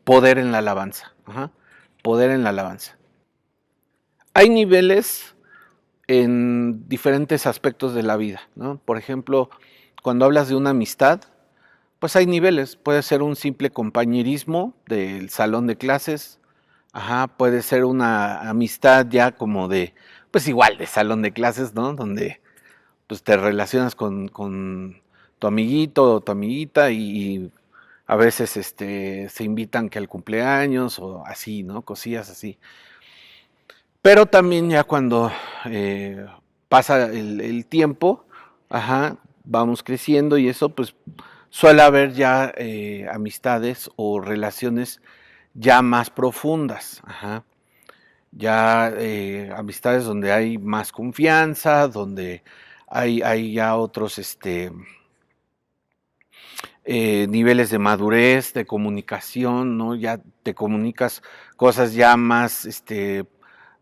poder en la alabanza. Poder en la alabanza. Hay niveles en diferentes aspectos de la vida, ¿no? Por ejemplo, cuando hablas de una amistad, pues hay niveles. Puede ser un simple compañerismo del salón de clases, puede ser una amistad ya como de, pues igual de salón de clases, ¿no? Donde pues te relacionas con tu amiguito o tu amiguita y a veces se invitan que al cumpleaños o así, ¿no? Cosillas así. Pero también ya cuando pasa el tiempo, vamos creciendo y eso, pues suele haber ya amistades o relaciones ya más profundas, ya amistades donde hay más confianza, donde hay ya otros niveles de madurez, de comunicación, ¿no? Ya te comunicas cosas ya más,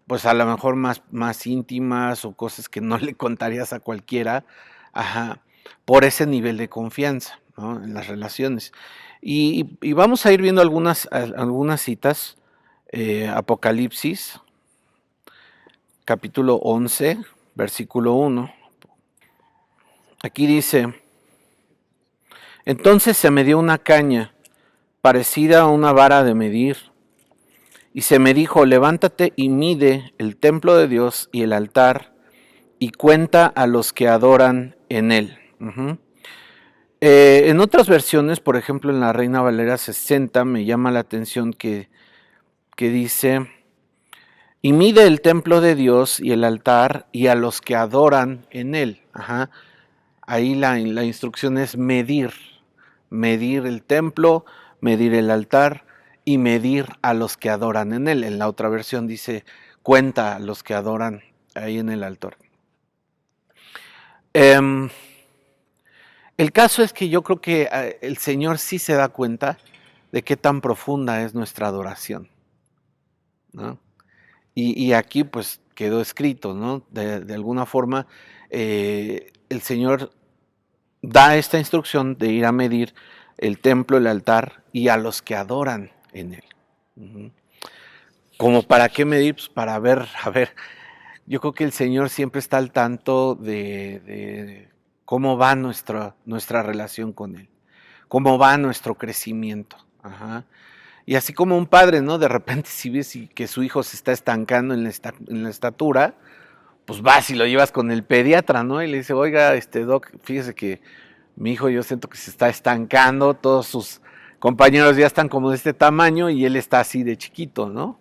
pues a lo mejor más íntimas o cosas que no le contarías a cualquiera, ajá, por ese nivel de confianza, ¿no? En las relaciones. Y vamos a ir viendo algunas citas. Apocalipsis, capítulo 11, versículo 1. Aquí dice: entonces se me dio una caña, parecida a una vara de medir, y se me dijo: levántate y mide el templo de Dios y el altar, y cuenta a los que adoran en él. En otras versiones, por ejemplo en la Reina Valera 60, me llama la atención que dice: y mide el templo de Dios y el altar y a los que adoran en él. Ahí la instrucción es medir el templo, medir el altar y medir a los que adoran en él. En la otra versión dice: cuenta a los que adoran ahí en el altar. El caso es que yo creo que el Señor sí se da cuenta de qué tan profunda es nuestra adoración, ¿no? Y aquí pues quedó escrito, ¿no? De alguna forma el Señor da esta instrucción de ir a medir el templo, el altar y a los que adoran en él. ¿Como para qué medir? Pues para ver, yo creo que el Señor siempre está al tanto de cómo va nuestra relación con Él, cómo va nuestro crecimiento. Y así como un padre, ¿no? De repente si ves que su hijo se está estancando en la estatura, pues vas y lo llevas con el pediatra, ¿no? Y le dice: oiga, doc, fíjese que mi hijo yo siento que se está estancando, todos sus compañeros ya están como de este tamaño y él está así de chiquito, ¿no?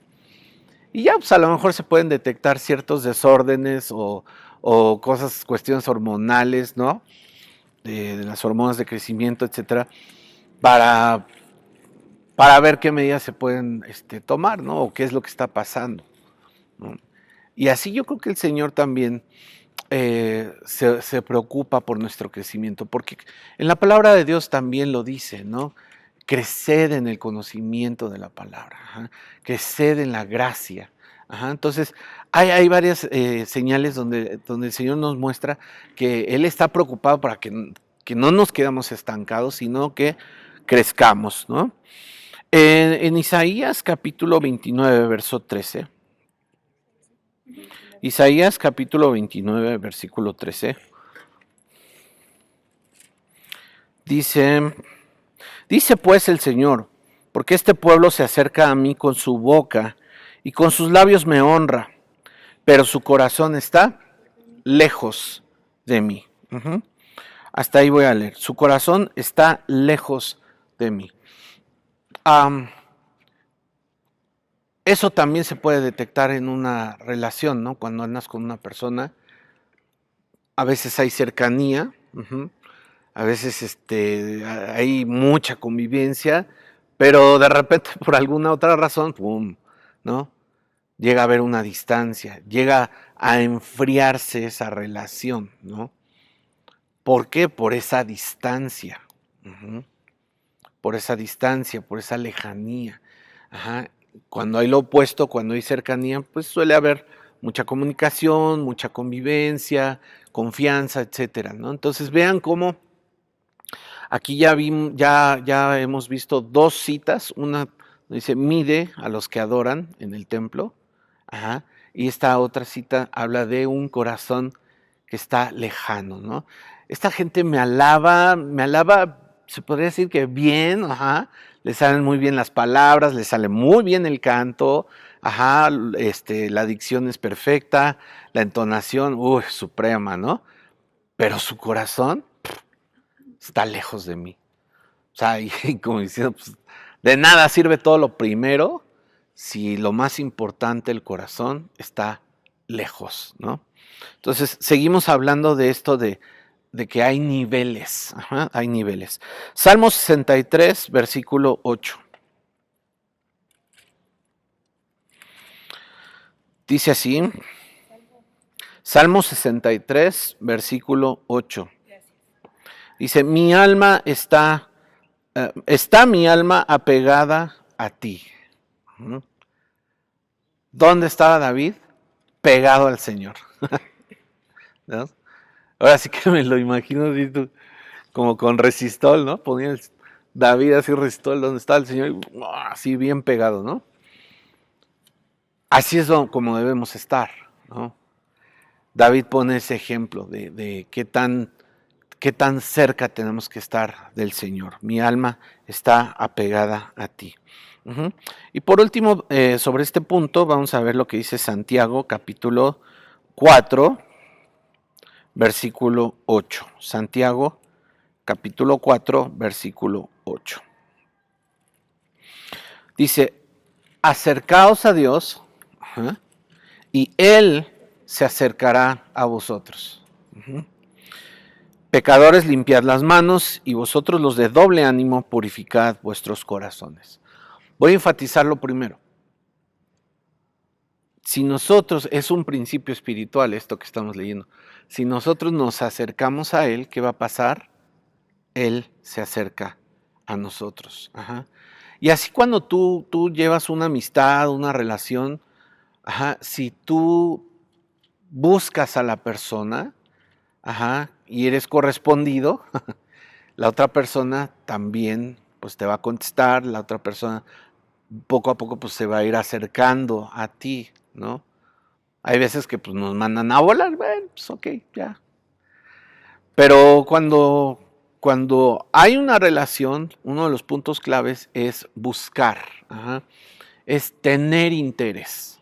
Y ya pues a lo mejor se pueden detectar ciertos desórdenes o cosas, cuestiones hormonales, ¿no? De las hormonas de crecimiento, etcétera, para ver qué medidas se pueden tomar, ¿no? O qué es lo que está pasando, ¿no? Y así yo creo que el Señor también se preocupa por nuestro crecimiento, porque en la palabra de Dios también lo dice, ¿no? Creced en el conocimiento de la palabra, creced en la gracia. Entonces, hay varias señales donde el Señor nos muestra que Él está preocupado para que no nos quedamos estancados, sino que crezcamos, ¿no? En Isaías capítulo 29, verso 13. Isaías capítulo 29, versículo 13. Dice pues el Señor: porque este pueblo se acerca a mí con su boca y con sus labios me honra, pero su corazón está lejos de mí. Hasta ahí voy a leer. Su corazón está lejos de mí. Eso también se puede detectar en una relación, ¿no? Cuando andas con una persona, a veces hay cercanía, a veces hay mucha convivencia, pero de repente por alguna otra razón, ¡pum!, ¿no? Llega a haber una distancia, llega a enfriarse esa relación, ¿no? ¿Por qué? Por esa distancia, por esa distancia, por esa lejanía. Cuando hay lo opuesto, cuando hay cercanía, pues suele haber mucha comunicación, mucha convivencia, confianza, etcétera, ¿no? Entonces vean cómo Aquí ya hemos visto dos citas. Una dice, mide a los que adoran en el templo. Ajá. Y esta otra cita habla de un corazón que está lejano, ¿no? Esta gente me alaba, se podría decir que bien, ajá, le salen muy bien las palabras, le sale muy bien el canto, ajá, la dicción es perfecta, la entonación, suprema, ¿no? Pero su corazón está lejos de mí. O sea, y como diciendo, pues, de nada sirve todo lo primero si lo más importante, el corazón, está lejos, ¿no? Entonces, seguimos hablando de esto de que hay niveles, ajá, hay niveles. Salmo 63, versículo 8. Dice así, Salmo 63, versículo 8. Dice, mi alma está mi alma apegada a ti. ¿Dónde estaba David? Pegado al Señor. ¿No? Ahora sí que me lo imagino así, como con resistol, ¿no? Ponía David así resistol, ¿dónde está el Señor? Así bien pegado, ¿no? Así es como debemos estar, ¿no? David pone ese ejemplo de qué tan cerca tenemos que estar del Señor. Mi alma está apegada a ti. Y por último, sobre este punto, vamos a ver lo que dice Santiago, capítulo 4, versículo 8. Santiago, capítulo 4, versículo 8. Dice, acercaos a Dios, y Él se acercará a vosotros. Pecadores, limpiad las manos, y vosotros los de doble ánimo, purificad vuestros corazones. Voy a enfatizar lo primero. Si nosotros, es un principio espiritual esto que estamos leyendo, si nosotros nos acercamos a Él, ¿qué va a pasar? Él se acerca a nosotros. Ajá. Y así cuando tú llevas una amistad, una relación, ajá, si tú buscas a la persona, ajá, y eres correspondido, la otra persona también pues te va a contestar, la otra persona poco a poco pues se va a ir acercando a ti, ¿no? Hay veces que pues nos mandan a volar, bueno, pues ok, ya. Pero cuando hay una relación, uno de los puntos claves es buscar, ajá, es tener interés.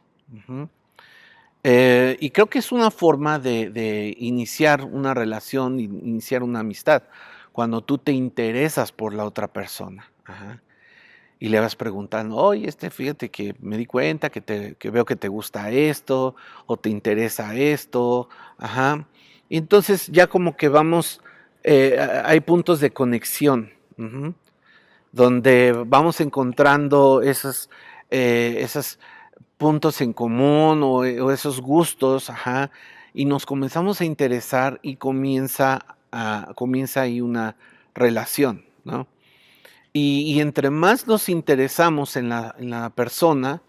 Y creo que es una forma de iniciar una relación, iniciar una amistad, cuando tú te interesas por la otra persona. Ajá. Y le vas preguntando, oye, fíjate que me di cuenta que veo que te gusta esto, o te interesa esto, ajá. Y entonces ya como que vamos, hay puntos de conexión, donde vamos encontrando esos puntos en común o esos gustos, ajá, y nos comenzamos a interesar y comienza ahí una relación, ¿no? Y entre más nos interesamos en la persona,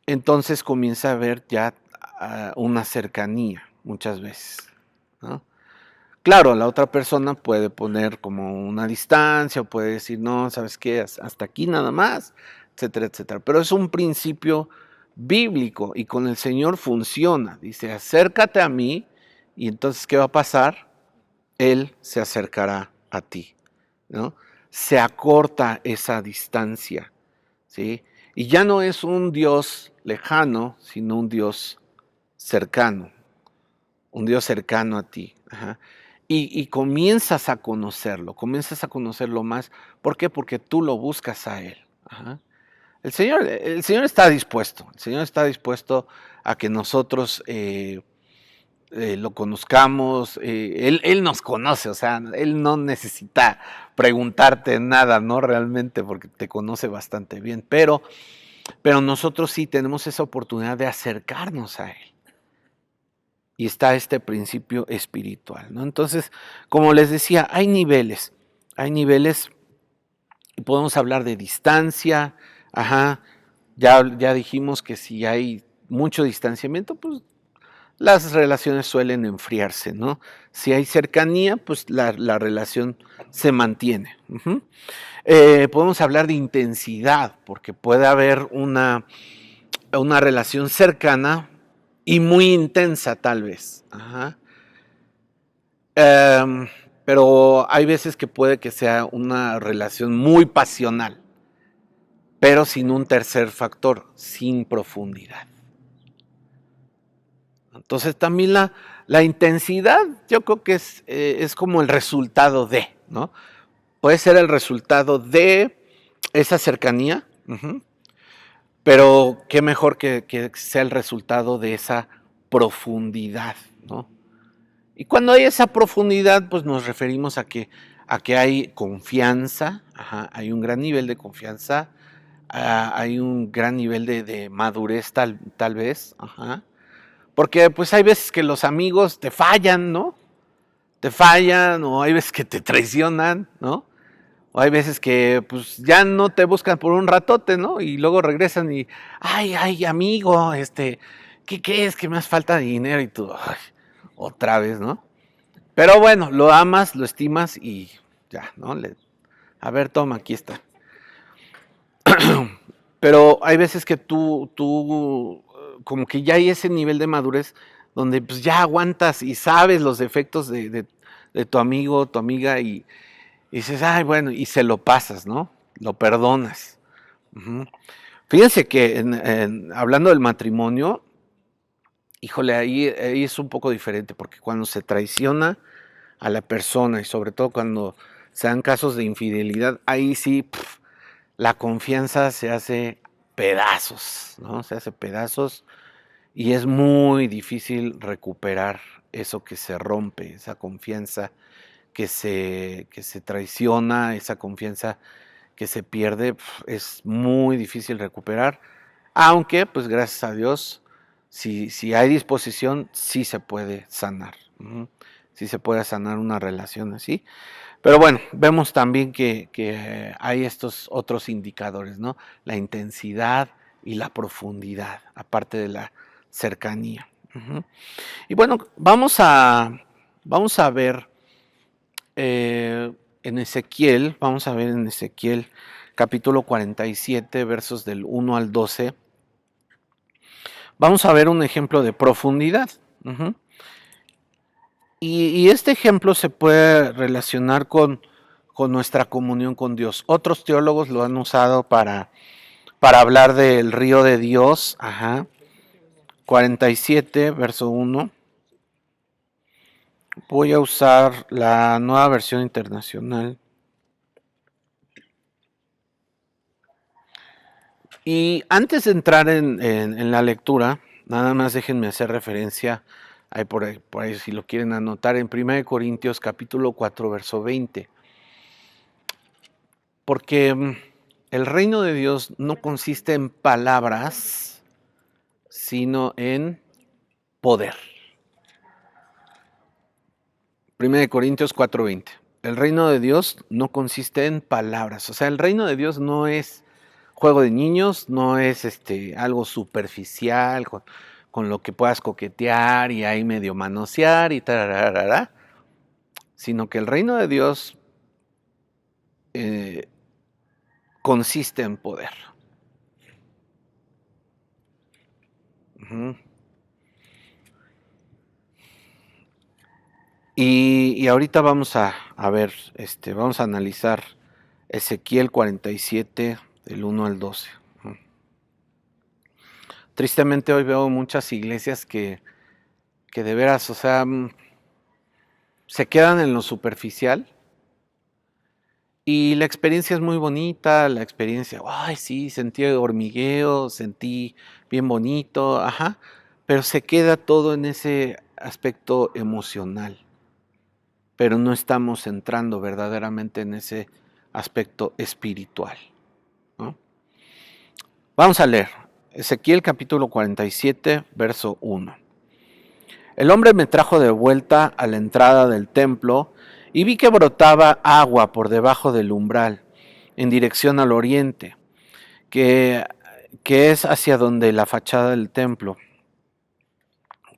entonces comienza a haber ya una cercanía muchas veces, ¿no? Claro, la otra persona puede poner como una distancia o puede decir, no, ¿sabes qué? Hasta aquí nada más, etcétera, etcétera. Pero es un principio bíblico y con el Señor funciona. Dice, acércate a mí y entonces, ¿qué va a pasar? Él se acercará a ti, ¿no? Se acorta esa distancia, ¿sí? Y ya no es un Dios lejano, sino un Dios cercano a ti. Ajá. Y comienzas a conocerlo más. ¿Por qué? Porque tú lo buscas a Él. Ajá. El Señor está dispuesto a que nosotros lo conozcamos, él nos conoce, o sea, Él no necesita preguntarte nada, ¿no? Realmente, porque te conoce bastante bien, pero nosotros sí tenemos esa oportunidad de acercarnos a Él. Y está este principio espiritual, ¿no? Entonces, como les decía, hay niveles, y podemos hablar de distancia, ajá, ya dijimos que si hay mucho distanciamiento, pues las relaciones suelen enfriarse, ¿no? Si hay cercanía, pues la relación se mantiene. Ujú. Podemos hablar de intensidad, porque puede haber una relación cercana y muy intensa tal vez. Ajá. Em, pero hay veces que puede que sea una relación muy pasional, pero sin un tercer factor, sin profundidad. Entonces también la intensidad yo creo que es como el resultado de, ¿no? Puede ser el resultado de esa cercanía, uh-huh, pero qué mejor que sea el resultado de esa profundidad, ¿no? Y cuando hay esa profundidad, pues nos referimos a que hay confianza, ajá, hay un gran nivel de confianza, hay un gran nivel de madurez tal vez, ajá. Porque pues hay veces que los amigos te fallan, ¿no? Te fallan, o hay veces que te traicionan, ¿no? O hay veces que pues ya no te buscan por un ratote, ¿no? Y luego regresan y, ay, amigo, ¿qué es? Que me hace falta de dinero y tú, ay, otra vez, ¿no? Pero bueno, lo amas, lo estimas y ya, ¿no? A ver, toma, aquí está. Pero hay veces que tú, como que ya hay ese nivel de madurez donde pues ya aguantas y sabes los defectos de tu amigo, tu amiga y dices, ay, bueno, y se lo pasas, ¿no? Lo perdonas. Ujú. Fíjense que hablando del matrimonio, híjole, ahí es un poco diferente, porque cuando se traiciona a la persona y sobre todo cuando se dan casos de infidelidad, ahí sí la confianza se hace pedazos, ¿no? Se hace pedazos y es muy difícil recuperar eso que se rompe, esa confianza que se traiciona, esa confianza que se pierde, es muy difícil recuperar, aunque pues gracias a Dios, si hay disposición, sí se puede sanar. Ujú. Sí se puede sanar una relación así. Pero bueno, vemos también que hay estos otros indicadores, ¿no? La intensidad y la profundidad, aparte de la cercanía. Ujú. Y bueno, vamos a ver vamos a ver en Ezequiel capítulo 47, versos del 1 al 12. Vamos a ver un ejemplo de profundidad. Ujú. Y este ejemplo se puede relacionar con nuestra comunión con Dios. Otros teólogos lo han usado para hablar del río de Dios. Ajá. 47, verso 1. Voy a usar la nueva versión internacional. Y antes de entrar en la lectura, nada más déjenme hacer referencia, por ahí si lo quieren anotar, en 1 Corintios capítulo 4, verso 20. Porque el reino de Dios no consiste en palabras, sino en poder. 1 Corintios 4:20. El reino de Dios no consiste en palabras. O sea, el reino de Dios no es juego de niños, no es algo superficial con lo que puedas coquetear y ahí medio manosear y tararara, sino que el reino de Dios eh, consiste en poder. Ujú. Y ahorita vamos a ver, vamos a analizar Ezequiel 47, del 1 al 12. Tristemente hoy veo muchas iglesias que de veras, o sea, se quedan en lo superficial y la experiencia es muy bonita, la experiencia, ay, sí, sentí hormigueo, sentí bien bonito, ajá, pero se queda todo en ese aspecto emocional, pero no estamos entrando verdaderamente en ese aspecto espiritual, ¿no? Vamos a leer Ezequiel capítulo 47, verso 1. El hombre me trajo de vuelta a la entrada del templo y vi que brotaba agua por debajo del umbral, en dirección al oriente, que es hacia donde la fachada del templo.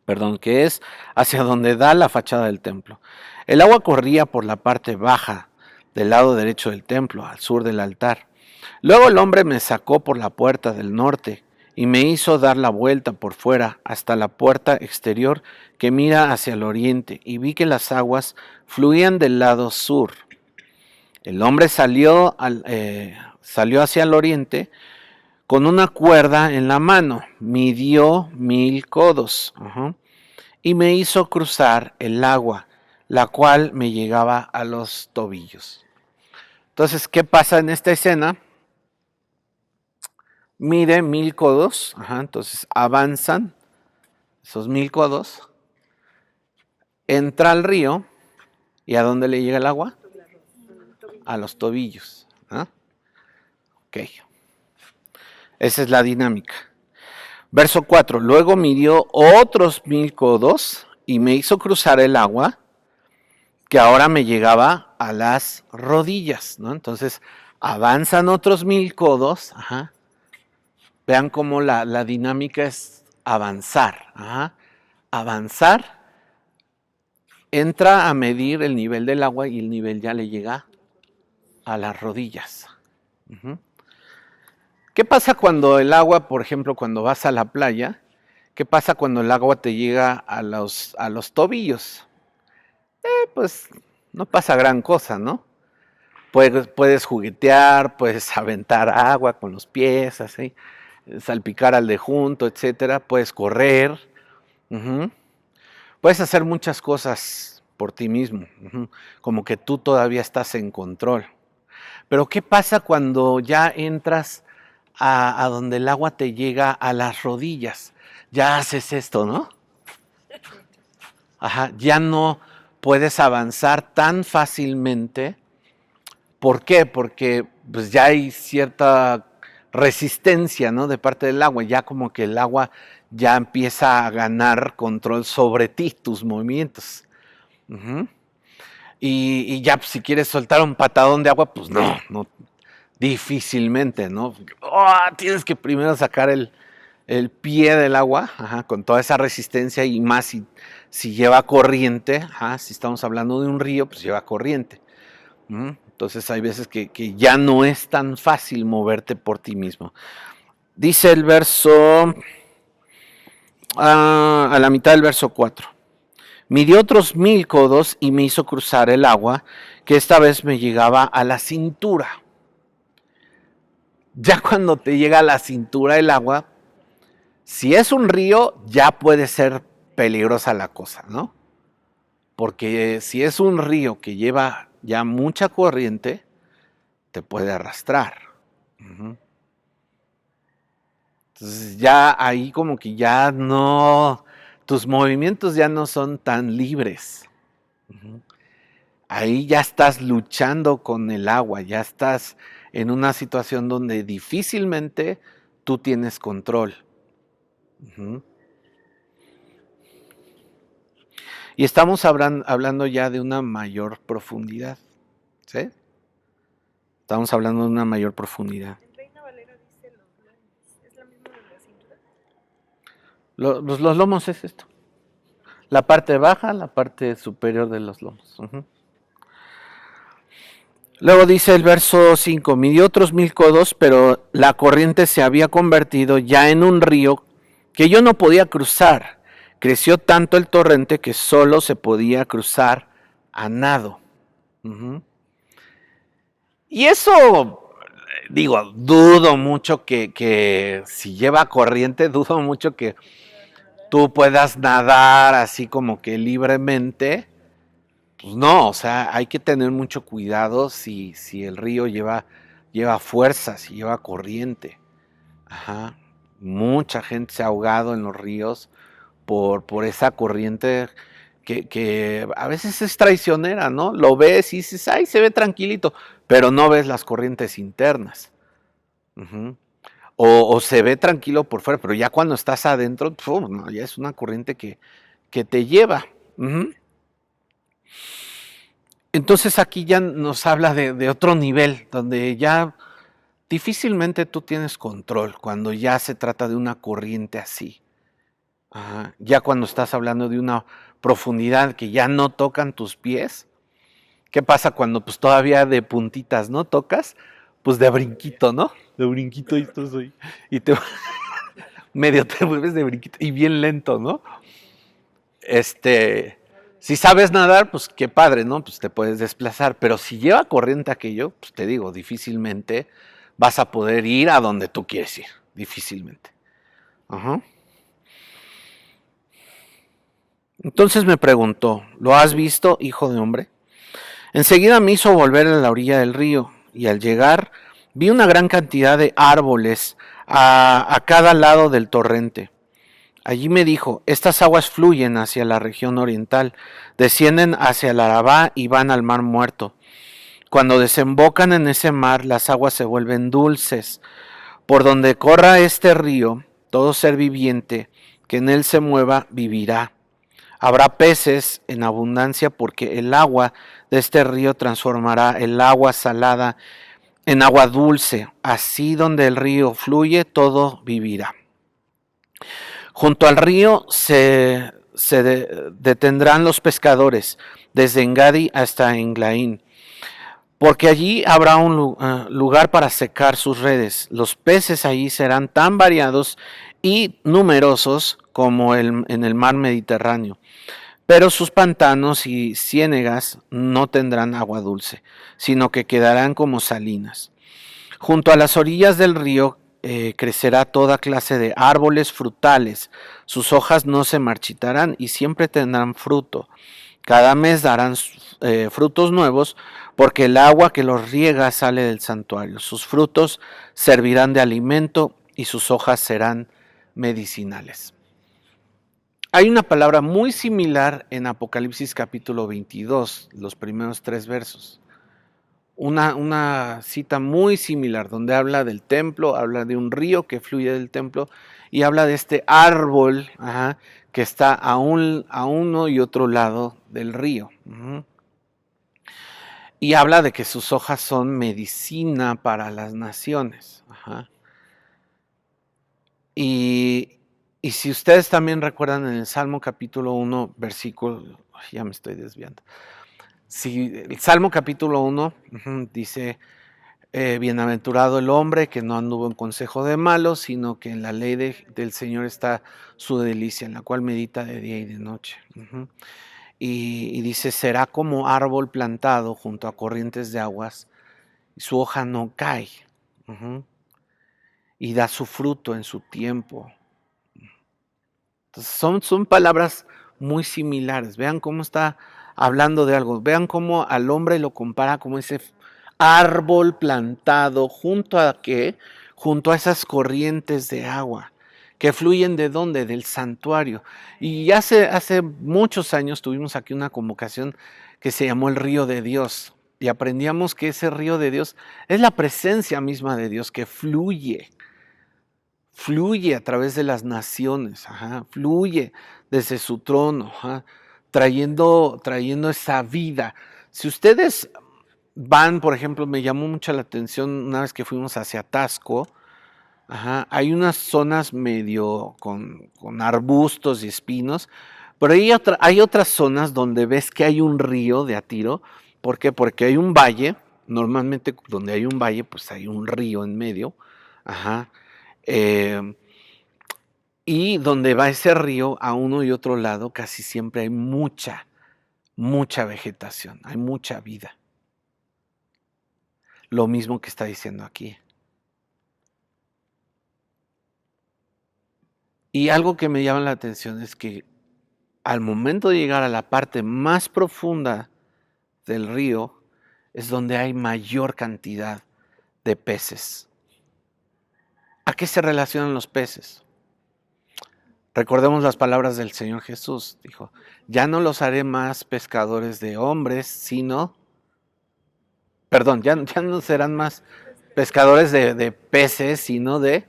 perdón, que es hacia donde da la fachada del templo. El agua corría por la parte baja del lado derecho del templo, al sur del altar. Luego el hombre me sacó por la puerta del norte y me hizo dar la vuelta por fuera hasta la puerta exterior que mira hacia el oriente, y vi que las aguas fluían del lado sur. El hombre salió hacia el oriente con una cuerda en la mano, midió 1000 codos, y me hizo cruzar el agua, la cual me llegaba a los tobillos. Entonces, ¿qué pasa en esta escena? Mide 1000 codos, entonces avanzan esos 1000 codos, entra al río, ¿y a dónde le llega el agua? A los tobillos. Ok, esa es la dinámica. Verso 4, luego midió otros 1000 codos y me hizo cruzar el agua, que ahora me llegaba a las rodillas, ¿no? Entonces avanzan otros 1000 codos, vean cómo la dinámica es avanzar, avanzar, entra a medir el nivel del agua y el nivel ya le llega a las rodillas. ¿Qué pasa cuando el agua, por ejemplo, cuando vas a la playa? ¿Qué pasa cuando el agua te llega a los tobillos? Pues no pasa gran cosa, ¿no? Puedes juguetear, puedes aventar agua con los pies, así, salpicar al de junto, etcétera. Puedes correr, puedes hacer muchas cosas por ti mismo, como que tú todavía estás en control. Pero ¿qué pasa cuando ya entras a donde el agua te llega a las rodillas? Ya haces esto, ¿no? Ya no puedes avanzar tan fácilmente. ¿Por qué? Porque pues ya hay cierta resistencia, ¿no? De parte del agua, ya como que el agua ya empieza a ganar control sobre ti, tus movimientos. Y ya pues, si quieres soltar un patadón de agua, pues no, difícilmente, ¿no? Tienes que primero sacar el pie del agua, con toda esa resistencia, y más si lleva corriente, si estamos hablando de un río, pues lleva corriente. Entonces hay veces que ya no es tan fácil moverte por ti mismo. Dice el verso, a la mitad del verso 4. Midió otros 1000 codos y me hizo cruzar el agua, que esta vez me llegaba a la cintura. Ya cuando te llega a la cintura el agua, si es un río, ya puede ser peligrosa la cosa, ¿no? Porque si es un río que lleva ya mucha corriente, te puede arrastrar. Entonces ya ahí como que ya no, tus movimientos ya no son tan libres. Ahí ya estás luchando con el agua, ya estás en una situación donde difícilmente tú tienes control. Y estamos hablando ya de una mayor profundidad, ¿sí? Estamos hablando de una mayor profundidad. En Reina Valera dice los lomos. ¿Es la misma de la cintura? Los lomos es esto. La parte baja, la parte superior de los lomos. Luego dice el verso 5, midió otros 1000 codos, pero la corriente se había convertido ya en un río que yo no podía cruzar. Creció tanto el torrente que solo se podía cruzar a nado. Y eso, digo, dudo mucho que si lleva corriente, dudo mucho que tú puedas nadar así como que libremente. Pues no, o sea, hay que tener mucho cuidado si el río lleva fuerza, si lleva corriente. Mucha gente se ha ahogado en los ríos por esa corriente que a veces es traicionera, ¿no? Lo ves y dices, ay, se ve tranquilito, pero no ves las corrientes internas. O se ve tranquilo por fuera, pero ya cuando estás adentro, no, ya es una corriente que te lleva. Entonces aquí ya nos habla de otro nivel, donde ya difícilmente tú tienes control cuando ya se trata de una corriente así. Ajá. Ya cuando estás hablando de una profundidad que ya no tocan tus pies, ¿qué pasa cuando pues todavía de puntitas no tocas? Pues de brinquito, ¿no? De brinquito y estás ahí. Y te medio te mueves de brinquito y bien lento, ¿no? Si sabes nadar, pues qué padre, ¿no? Pues te puedes desplazar, pero si lleva corriente aquello, pues te digo, difícilmente vas a poder ir a donde tú quieres ir, difícilmente. Ajá. Entonces me preguntó, ¿lo has visto, hijo de hombre? Enseguida me hizo volver a la orilla del río, y al llegar vi una gran cantidad de árboles a cada lado del torrente. Allí me dijo, estas aguas fluyen hacia la región oriental, descienden hacia el Arabá y van al mar muerto. Cuando desembocan en ese mar, las aguas se vuelven dulces. Por donde corra este río, todo ser viviente que en él se mueva vivirá. Habrá peces en abundancia porque el agua de este río transformará el agua salada en agua dulce. Así donde el río fluye, todo vivirá. Junto al río detendrán los pescadores, desde Engadi hasta Englaín, porque allí habrá un lugar para secar sus redes. Los peces allí serán tan variados y numerosos como en el mar Mediterráneo, pero sus pantanos y ciénegas no tendrán agua dulce, sino que quedarán como salinas. Junto a las orillas del río crecerá toda clase de árboles frutales. Sus hojas no se marchitarán y siempre tendrán fruto. Cada mes darán frutos nuevos, porque el agua que los riega sale del santuario. Sus frutos servirán de alimento y sus hojas serán medicinales. Hay una palabra muy similar en Apocalipsis capítulo 22, los primeros 3 versos. Una cita muy similar donde habla del templo, habla de un río que fluye del templo y habla de este árbol que está a uno y otro lado del río. Y habla de que sus hojas son medicina para las naciones. Y si ustedes también recuerdan en el Salmo capítulo 1, versículo, ya me estoy desviando. Si el Salmo capítulo 1 dice, bienaventurado el hombre que no anduvo en consejo de malos, sino que en la ley del Señor está su delicia, en la cual medita de día y de noche. Y dice, será como árbol plantado junto a corrientes de aguas, y su hoja no cae, y da su fruto en su tiempo. Entonces son palabras muy similares. Vean cómo está hablando de algo. Vean cómo al hombre lo compara como ese árbol plantado junto a ¿qué? Junto a esas corrientes de agua que fluyen de dónde? Del santuario. Y hace muchos años tuvimos aquí una convocación que se llamó el Río de Dios. Y aprendíamos que ese río de Dios es la presencia misma de Dios que fluye a través de las naciones, fluye desde su trono, trayendo esa vida. Si ustedes van, por ejemplo, me llamó mucho la atención una vez que fuimos hacia Tasco, hay unas zonas medio con arbustos y espinos, pero hay otras zonas donde ves que hay un río de a tiro. ¿Por qué? Porque hay un valle, normalmente donde hay un valle, pues hay un río en medio, eh, y donde va ese río, a uno y otro lado, casi siempre hay mucha vegetación, hay mucha vida. Lo mismo que está diciendo aquí. Y algo que me llama la atención es que al momento de llegar a la parte más profunda del río, es donde hay mayor cantidad de peces. ¿A qué se relacionan los peces? Recordemos las palabras del Señor Jesús. Dijo, ya no los haré más pescadores de hombres, sino... Perdón, ya no serán más pescadores de peces, sino de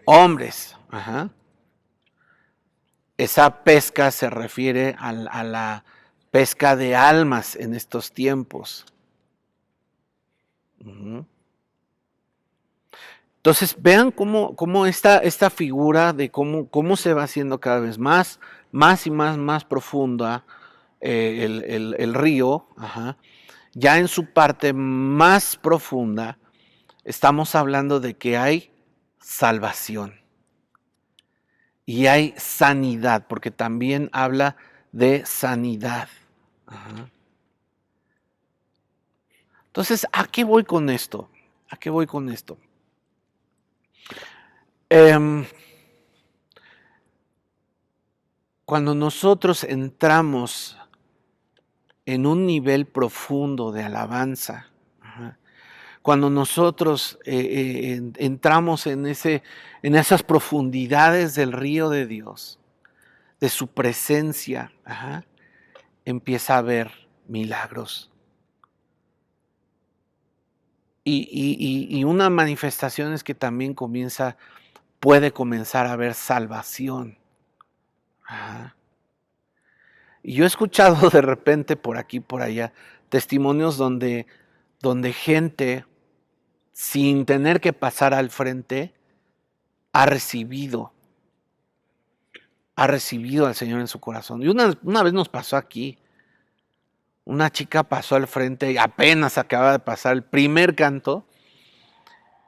hombres. Esa pesca se refiere a la pesca de almas en estos tiempos. Entonces vean cómo esta figura de cómo se va haciendo cada vez más profunda el río, ajá. Ya en su parte más profunda estamos hablando de que hay salvación y hay sanidad, porque también habla de sanidad. Ajá. Entonces, ¿a qué voy con esto? ¿A qué voy con esto? Cuando nosotros entramos en un nivel profundo de alabanza, ajá, cuando nosotros entramos en esas profundidades del río de Dios, de su presencia, ajá, empieza a haber milagros. Y una manifestación es que también puede comenzar a haber salvación. Ajá. Y yo he escuchado de repente por aquí, por allá, testimonios donde gente, sin tener que pasar al frente, ha recibido al Señor en su corazón. Y una vez nos pasó aquí, una chica pasó al frente y apenas acaba de pasar el primer canto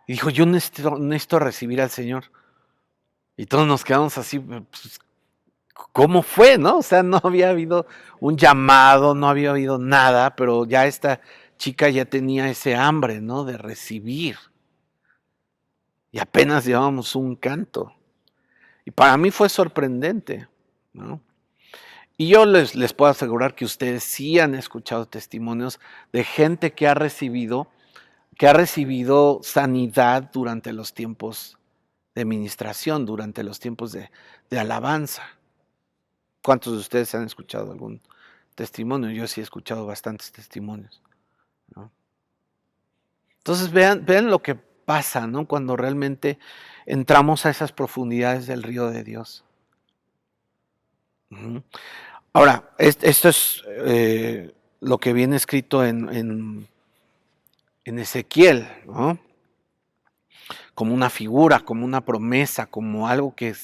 y dijo, yo necesito recibir al Señor. Y todos nos quedamos así, pues, ¿cómo fue, no? O sea, no había habido un llamado, no había habido nada, pero ya esta chica ya tenía ese hambre, ¿no? De recibir. Y apenas llevábamos un canto. Y para mí fue sorprendente, ¿no? Y yo les puedo asegurar que ustedes sí han escuchado testimonios de gente que ha recibido sanidad durante los tiempos de ministración, durante los tiempos de alabanza. ¿Cuántos de ustedes han escuchado algún testimonio? Yo sí he escuchado bastantes testimonios, ¿no? Entonces vean lo que pasa, ¿no? Cuando realmente entramos a esas profundidades del río de Dios. Uh-huh. Ahora, esto es lo que viene escrito en Ezequiel, ¿no? Como una figura, como una promesa, como algo que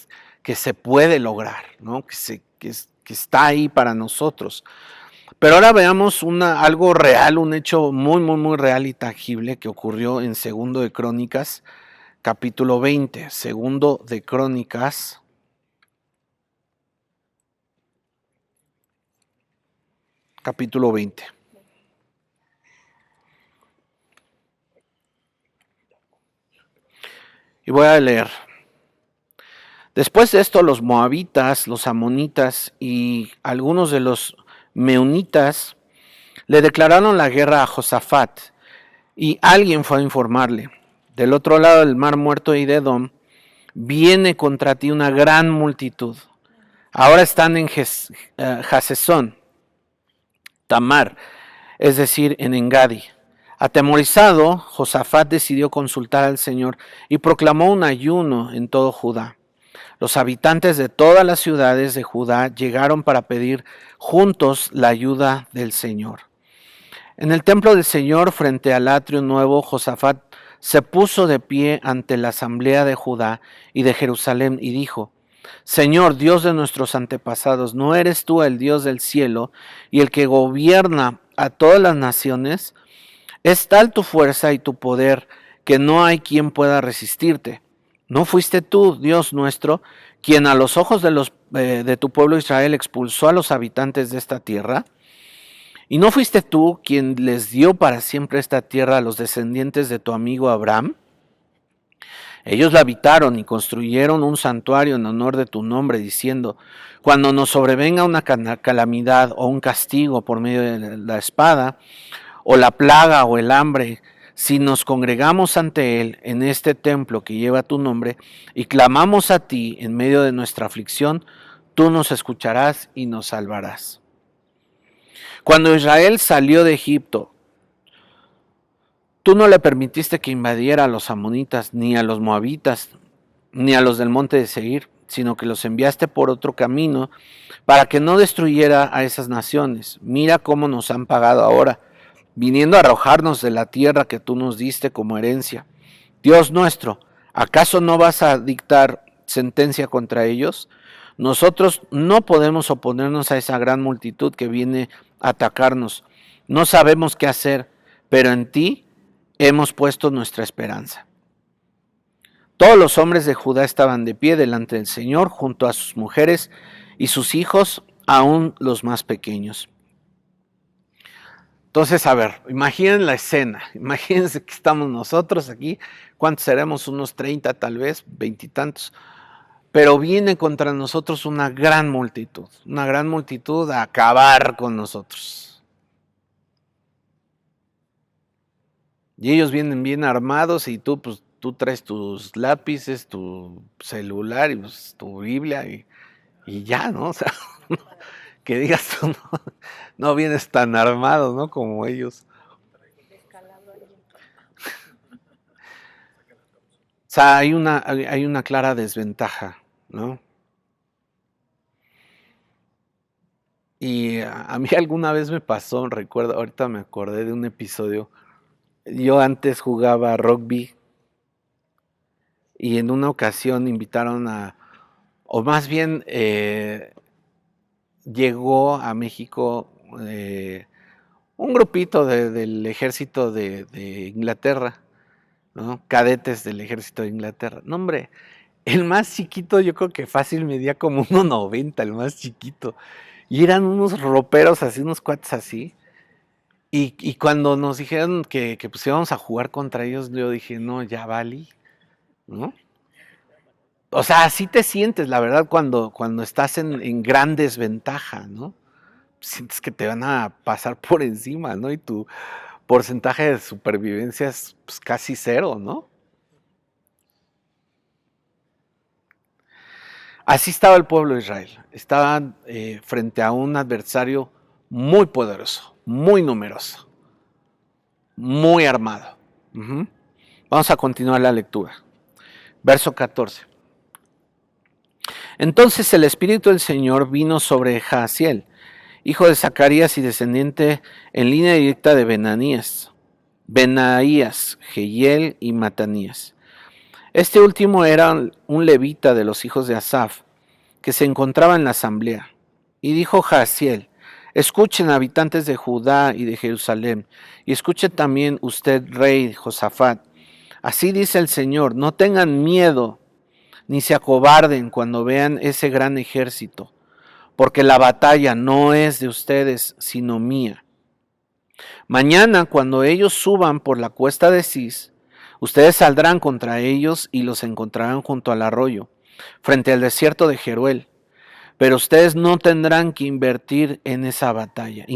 se puede lograr, ¿no? Que está ahí para nosotros. Pero ahora veamos algo real, un hecho muy real y tangible que ocurrió en Segundo de Crónicas, capítulo 20. Segundo de Crónicas, capítulo 20. Y voy a leer. Después de esto, los moabitas, los amonitas y algunos de los meunitas le declararon la guerra a Josafat, y alguien fue a informarle. Del otro lado del mar muerto y de Edom, viene contra ti una gran multitud. Ahora están en Hasesón, Tamar, es decir, en Engadi. Atemorizado, Josafat decidió consultar al Señor y proclamó un ayuno en todo Judá. Los habitantes de todas las ciudades de Judá llegaron para pedir juntos la ayuda del Señor. En el templo del Señor, frente al atrio nuevo, Josafat se puso de pie ante la asamblea de Judá y de Jerusalén y dijo: Señor, Dios de nuestros antepasados, ¿no eres tú el Dios del cielo y el que gobierna a todas las naciones? Es tal tu fuerza y tu poder que no hay quien pueda resistirte. ¿No fuiste tú, Dios nuestro, quien a los ojos de tu pueblo Israel expulsó a los habitantes de esta tierra? ¿Y no fuiste tú quien les dio para siempre esta tierra a los descendientes de tu amigo Abraham? Ellos la habitaron y construyeron un santuario en honor de tu nombre, diciendo: cuando nos sobrevenga una calamidad o un castigo por medio de la espada, o la plaga o el hambre, si nos congregamos ante Él en este templo que lleva tu nombre y clamamos a ti en medio de nuestra aflicción, tú nos escucharás y nos salvarás. Cuando Israel salió de Egipto, tú no le permitiste que invadiera a los amonitas, ni a los moabitas, ni a los del monte de Seir, sino que los enviaste por otro camino para que no destruyera a esas naciones. Mira cómo nos han pagado ahora, viniendo a arrojarnos de la tierra que tú nos diste como herencia. Dios nuestro, ¿Acaso no vas a dictar sentencia contra ellos? Nosotros no podemos oponernos a esa gran multitud que viene a atacarnos. No sabemos qué hacer, pero en ti hemos puesto nuestra esperanza. Todos los hombres de Judá estaban de pie delante del Señor, junto a sus mujeres y sus hijos, aún los más pequeños. Entonces, a ver, imaginen la escena, imagínense que estamos nosotros aquí, ¿cuántos seremos? Unos 30 tal vez, 20 y tantos, pero viene contra nosotros una gran multitud a acabar con nosotros. Y ellos vienen bien armados y tú, pues, tú traes tus lápices, tu celular y pues, tu Biblia y ya, ¿no? O sea, que digas tú, no vienes tan armado, ¿no? Como ellos. O sea, hay una clara desventaja, ¿no? Y a mí alguna vez me pasó, recuerdo, ahorita me acordé de un episodio. Yo antes jugaba rugby y en una ocasión invitaron o más bien llegó a México un grupito del ejército de Inglaterra, ¿no? Cadetes del ejército de Inglaterra. No, hombre, el más chiquito yo creo que fácil medía como 1.90, el más chiquito. Y eran unos roperos así, unos cuates así. Y cuando nos dijeron que pues íbamos a jugar contra ellos, yo dije, no, ya valí, ¿no? O sea, así te sientes, la verdad, cuando estás en gran desventaja, ¿no? Sientes que te van a pasar por encima, ¿no? Y tu porcentaje de supervivencia es pues, casi cero, ¿no? Así estaba el pueblo de Israel. Estaban frente a un adversario muy poderoso, muy numeroso, muy armado. Vamos a continuar la lectura. Verso 14. Entonces el Espíritu del Señor vino sobre Jaasiel, hijo de Zacarías y descendiente en línea directa de Benaías, Jehiel y Matanías. Este último era un levita de los hijos de Asaf, que se encontraba en la asamblea. Y dijo Jaasiel: escuchen, habitantes de Judá y de Jerusalén, y escuche también usted, rey Josafat. Así dice el Señor: no tengan miedo, ni se acobarden cuando vean ese gran ejército, porque la batalla no es de ustedes, sino mía. Mañana, cuando ellos suban por la cuesta de Cis, ustedes saldrán contra ellos y los encontrarán junto al arroyo, frente al desierto de Jeruel. Pero ustedes no tendrán que intervenir, en esa batalla.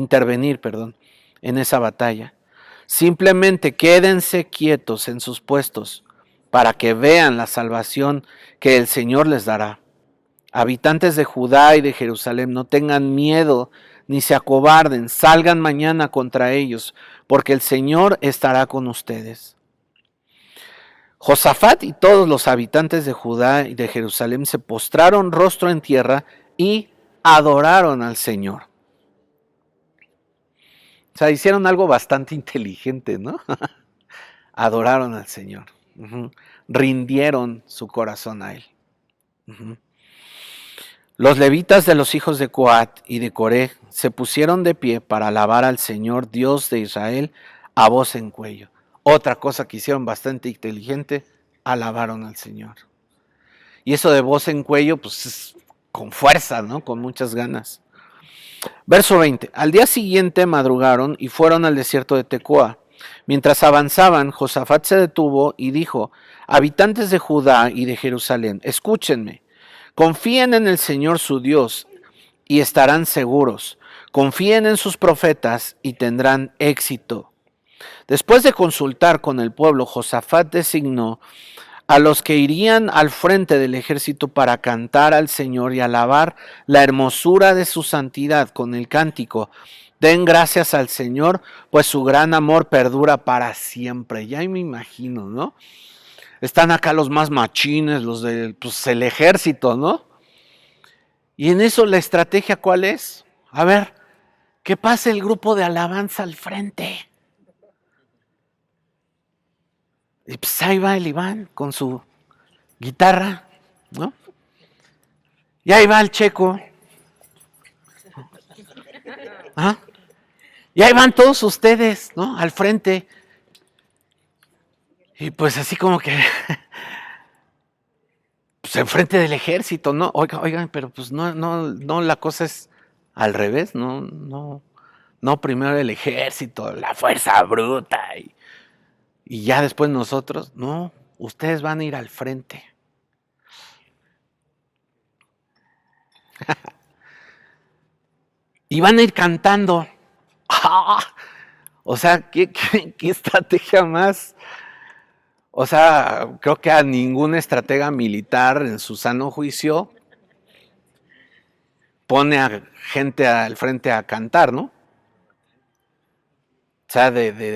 Simplemente quédense quietos en sus puestos para que vean la salvación que el Señor les dará. Habitantes de Judá y de Jerusalén, no tengan miedo ni se acobarden, salgan mañana contra ellos, porque el Señor estará con ustedes. Josafat y todos los habitantes de Judá y de Jerusalén se postraron rostro en tierra y adoraron al Señor. O sea, hicieron algo bastante inteligente, ¿no? Adoraron al Señor. Rindieron su corazón a Él. Los levitas de los hijos de Coat y de Coré se pusieron de pie para alabar al Señor, Dios de Israel, a voz en cuello. Otra cosa que hicieron bastante inteligente, alabaron al Señor. Y eso de voz en cuello, pues es con fuerza, ¿no? Con muchas ganas. Verso 20. Al día siguiente madrugaron y fueron al desierto de Tecoa. Mientras avanzaban, Josafat se detuvo y dijo: habitantes de Judá y de Jerusalén, escúchenme. Confíen en el Señor su Dios y estarán seguros. Confíen en sus profetas y tendrán éxito. Después de consultar con el pueblo, Josafat designó a los que irían al frente del ejército para cantar al Señor y alabar la hermosura de su santidad con el cántico: den gracias al Señor, pues su gran amor perdura para siempre. Ya me imagino, ¿no? Están acá los más machines, los del el ejército, ¿no? Y en eso la estrategia, ¿cuál es? A ver, que pase el grupo de alabanza al frente. Y pues ahí va el Iván con su guitarra, ¿no? Y ahí va el Checo. ¿Ah? Y ahí van todos ustedes, ¿no? Al frente. Y pues así como que, pues enfrente del ejército, ¿no? Oigan, pero pues no, la cosa es al revés, no primero el ejército, la fuerza bruta y ya después nosotros, no, ustedes van a ir al frente. Y van a ir cantando. O sea, ¿qué estrategia más? O sea, creo que a ningún estratega militar en su sano juicio pone a gente al frente a cantar, ¿no? O sea,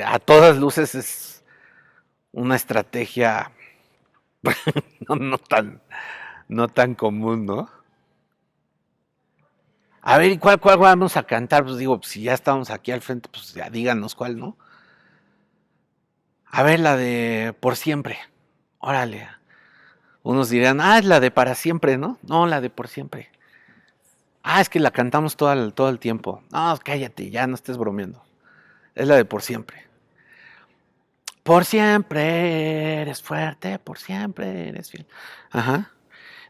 a todas luces es una estrategia no tan común, ¿no? A ver, ¿y cuál vamos a cantar? Pues digo, si ya estamos aquí al frente, pues ya díganos cuál, ¿no? A ver, la de Por Siempre. Órale. Unos dirán, es la de Para Siempre, ¿no? No, la de Por Siempre. Es que la cantamos todo el tiempo. No, cállate, ya no estés bromeando. Es la de Por Siempre. Por siempre eres fuerte, por siempre eres fiel. Ajá.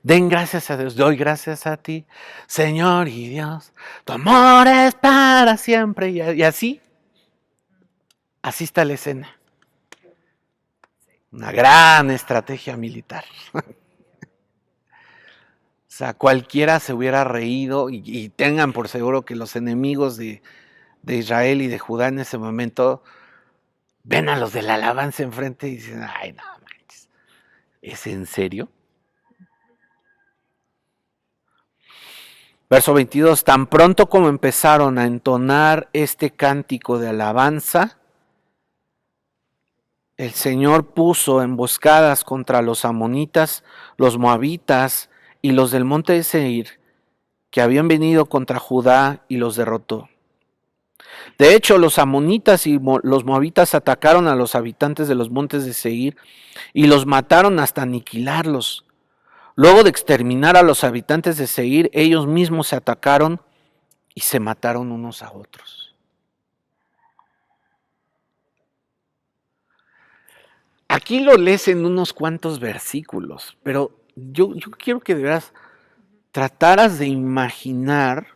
Den gracias a Dios, doy gracias a ti, Señor y Dios. Tu amor es para siempre. Y así está la escena. Una gran estrategia militar. O sea, cualquiera se hubiera reído y tengan por seguro que los enemigos de Israel y de Judá en ese momento ven a los de la alabanza enfrente y dicen, ay, no manches, ¿es en serio? Verso 22, tan pronto como empezaron a entonar este cántico de alabanza, el Señor puso emboscadas contra los amonitas, los moabitas y los del monte de Seir, que habían venido contra Judá, y los derrotó. De hecho, los amonitas y los moabitas atacaron a los habitantes de los montes de Seir y los mataron hasta aniquilarlos. Luego de exterminar a los habitantes de Seir, ellos mismos se atacaron y se mataron unos a otros. Aquí lo lees en unos cuantos versículos, pero yo quiero que de veras trataras de imaginar,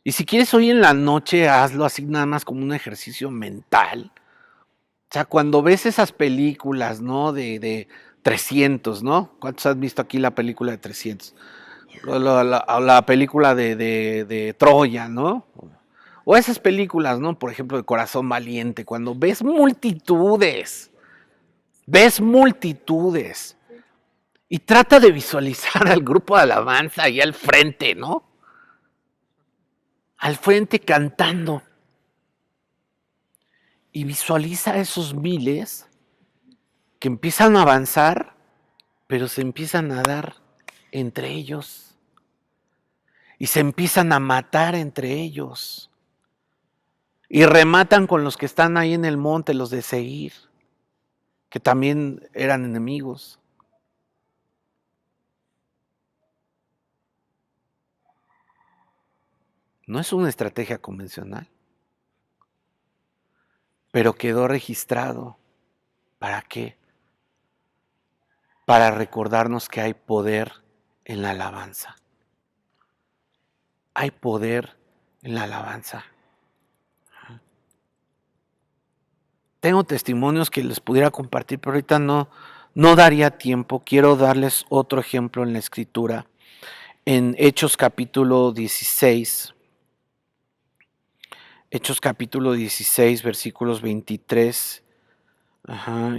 y si quieres hoy en la noche hazlo así nada más como un ejercicio mental. O sea, cuando ves esas películas, ¿no? De 300, ¿no? ¿Cuántos has visto aquí la película de 300? La película de Troya, ¿no? O esas películas, ¿no? Por ejemplo, de Corazón Valiente, cuando ves multitudes y trata de visualizar al grupo de alabanza ahí al frente, ¿no? Al frente cantando. Y visualiza a esos miles que empiezan a avanzar, pero se empiezan a dar entre ellos. Y se empiezan a matar entre ellos. Y rematan con los que están ahí en el monte, los de Seir, que también eran enemigos. No es una estrategia convencional, pero quedó registrado. ¿Para qué? Para recordarnos que hay poder en la alabanza. Hay poder en la alabanza. Tengo testimonios que les pudiera compartir, pero ahorita no daría tiempo. Quiero darles otro ejemplo en la Escritura. En Hechos capítulo 16. Hechos capítulo 16, versículos 23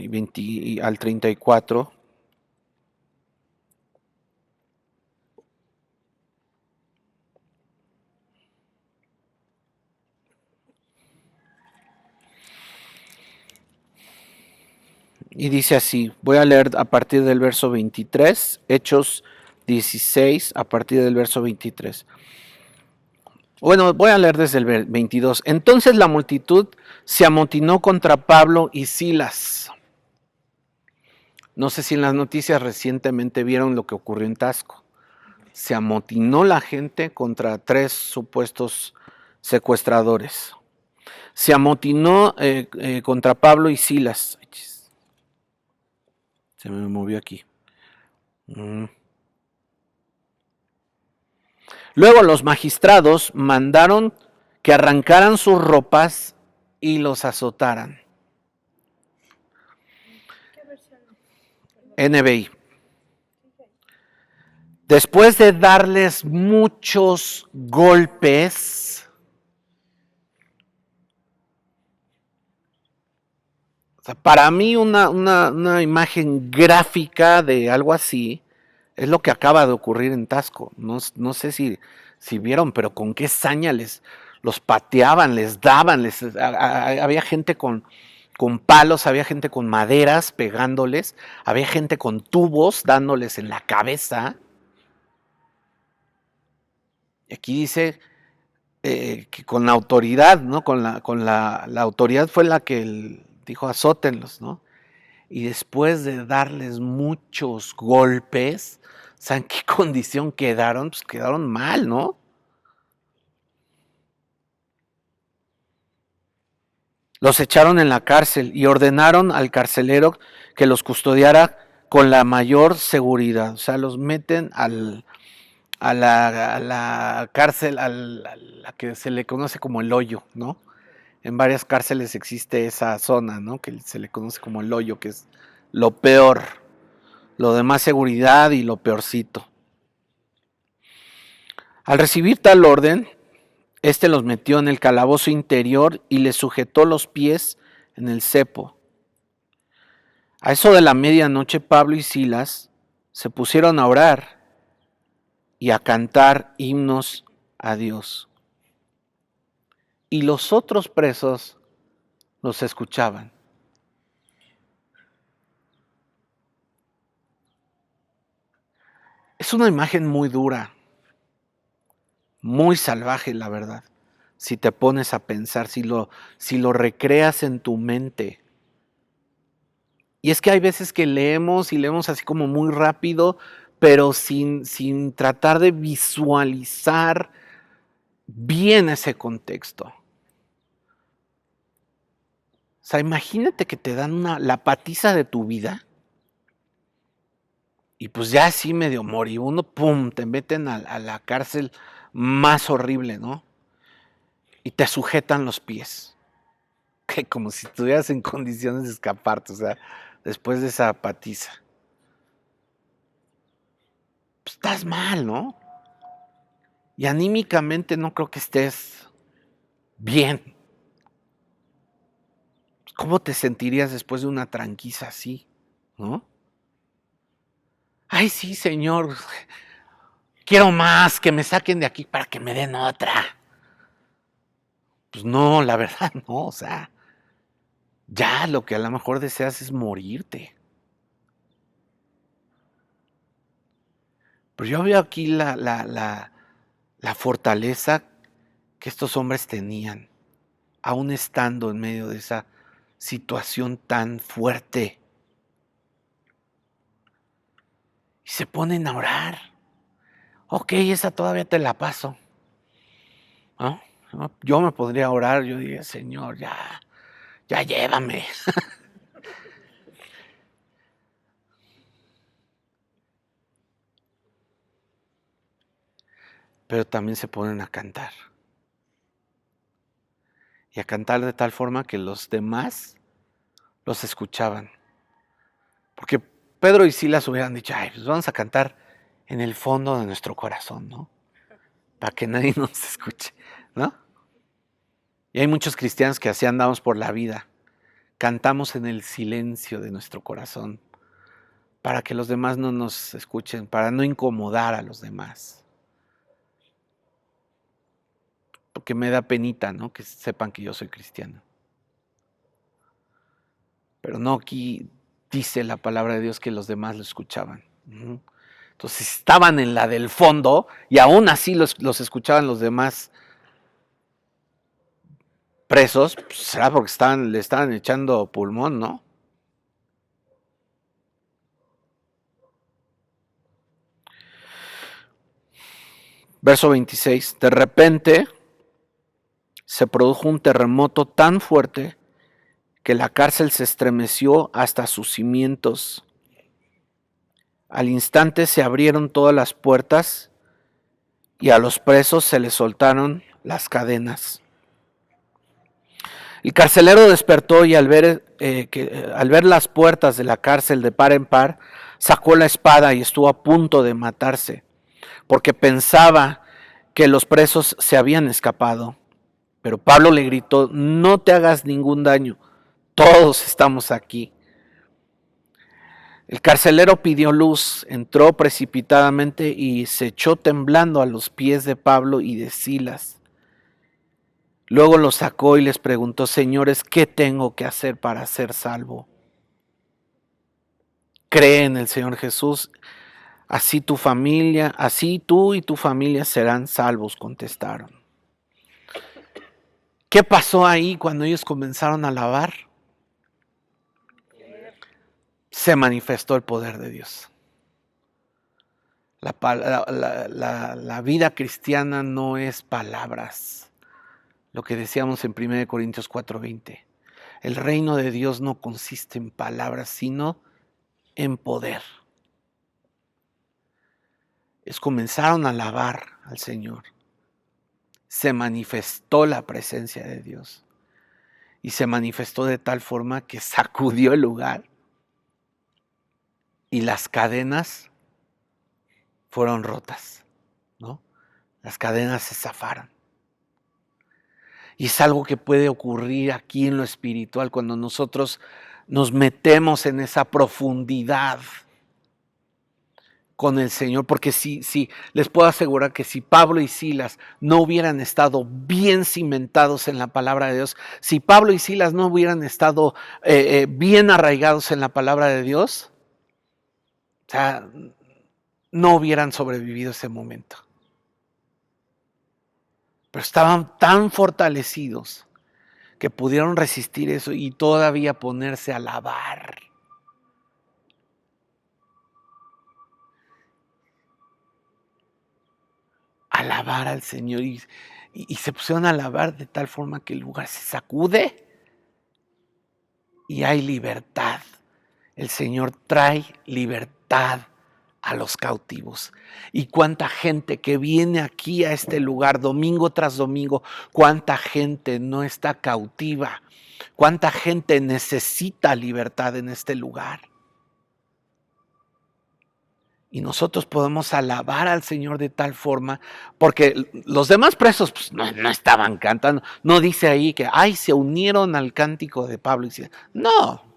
y 20 al 34. Y dice así, voy a leer a partir del verso 23, Hechos 16, a partir del verso 23. Bueno, voy a leer desde el 22. Entonces la multitud se amotinó contra Pablo y Silas. No sé si en las noticias recientemente vieron lo que ocurrió en Tasco. Se amotinó la gente contra 3 supuestos secuestradores. Se amotinó contra Pablo y Silas. Se me movió aquí. Luego los magistrados mandaron que arrancaran sus ropas y los azotaran. ¿Qué versión? NBI. Después de darles muchos golpes, o sea, para mí una imagen gráfica de algo así es lo que acaba de ocurrir en Tasco. No sé si vieron, pero con qué saña los pateaban, les daban, había gente con palos, había gente con maderas pegándoles, había gente con tubos dándoles en la cabeza. Y aquí dice que con la autoridad, ¿no? La autoridad fue la que dijo azótenlos, ¿no? Y después de darles muchos golpes, ¿saben qué condición quedaron? Pues quedaron mal, ¿no? Los echaron en la cárcel y ordenaron al carcelero que los custodiara con la mayor seguridad. O sea, los meten a la cárcel, a la que se le conoce como el hoyo, ¿no? En varias cárceles existe esa zona, ¿no? Que se le conoce como el hoyo, que es lo peor, lo de más seguridad y lo peorcito. Al recibir tal orden, este los metió en el calabozo interior y les sujetó los pies en el cepo. A eso de la medianoche, Pablo y Silas se pusieron a orar y a cantar himnos a Dios. Y los otros presos los escuchaban. Es una imagen muy dura, muy salvaje, la verdad. Si te pones a pensar, si lo recreas en tu mente. Y es que hay veces que leemos y leemos así como muy rápido, pero sin tratar de visualizar bien ese contexto. O sea, imagínate que te dan la patiza de tu vida y pues ya así medio moribundo, ¡pum!, te meten a la cárcel más horrible, ¿no? Y te sujetan los pies, que como si estuvieras en condiciones de escaparte, o sea, después de esa patiza. Pues estás mal, ¿no? Y anímicamente no creo que estés bien. ¿Cómo te sentirías después de una tranquiza así, no? Ay, sí, señor, quiero más, que me saquen de aquí para que me den otra. Pues no, la verdad no, o sea, ya lo que a lo mejor deseas es morirte. Pero yo veo aquí la fortaleza que estos hombres tenían, aún estando en medio de esa situación tan fuerte. Y se ponen a orar. Ok, esa todavía te la paso, ¿no? Yo me podría orar, yo diría, Señor, ya llévame. Pero también se ponen a cantar. Y a cantar de tal forma que los demás los escuchaban. Porque Pedro y Silas hubieran dicho, ay, pues vamos a cantar en el fondo de nuestro corazón, ¿no? Para que nadie nos escuche, ¿no? Y hay muchos cristianos que así andamos por la vida. Cantamos en el silencio de nuestro corazón para que los demás no nos escuchen, para no incomodar a los demás. Porque me da penita, ¿no? Que sepan que yo soy cristiano. Pero no, aquí dice la palabra de Dios que los demás lo escuchaban. Entonces estaban en la del fondo y aún así los escuchaban los demás presos, pues será porque le estaban echando pulmón, ¿no? Verso 26. De repente se produjo un terremoto tan fuerte que la cárcel se estremeció hasta sus cimientos. Al instante se abrieron todas las puertas y a los presos se les soltaron las cadenas. El carcelero despertó y al ver las puertas de la cárcel de par en par, sacó la espada y estuvo a punto de matarse, porque pensaba que los presos se habían escapado. Pero Pablo le gritó: no te hagas ningún daño, todos estamos aquí. El carcelero pidió luz, entró precipitadamente y se echó temblando a los pies de Pablo y de Silas. Luego los sacó y les preguntó: señores, ¿qué tengo que hacer para ser salvo? Cree en el Señor Jesús, así tu familia, así tú y tu familia serán salvos, contestaron. ¿Qué pasó ahí cuando ellos comenzaron a alabar? Se manifestó el poder de Dios. La vida cristiana no es palabras. Lo que decíamos en 1 Corintios 4:20. El reino de Dios no consiste en palabras, sino en poder. Comenzaron a alabar al Señor. Se manifestó la presencia de Dios. Y se manifestó de tal forma que sacudió el lugar. Y las cadenas fueron rotas, ¿no? Las cadenas se zafaron. Y es algo que puede ocurrir aquí en lo espiritual cuando nosotros nos metemos en esa profundidad con el Señor, porque sí, les puedo asegurar que si Pablo y Silas no hubieran estado bien cimentados en la palabra de Dios, si Pablo y Silas no hubieran estado bien arraigados en la palabra de Dios, o sea, no hubieran sobrevivido ese momento. Pero estaban tan fortalecidos que pudieron resistir eso y todavía ponerse a alabar. Alabar al Señor y se pusieron a alabar de tal forma que el lugar se sacude y hay libertad. El Señor trae libertad a los cautivos. Y cuánta gente que viene aquí a este lugar domingo tras domingo, cuánta gente no está cautiva, cuánta gente necesita libertad en este lugar. Y nosotros podemos alabar al Señor de tal forma, porque los demás presos pues, no estaban cantando. No dice ahí que se unieron al cántico de Pablo y Silas. No.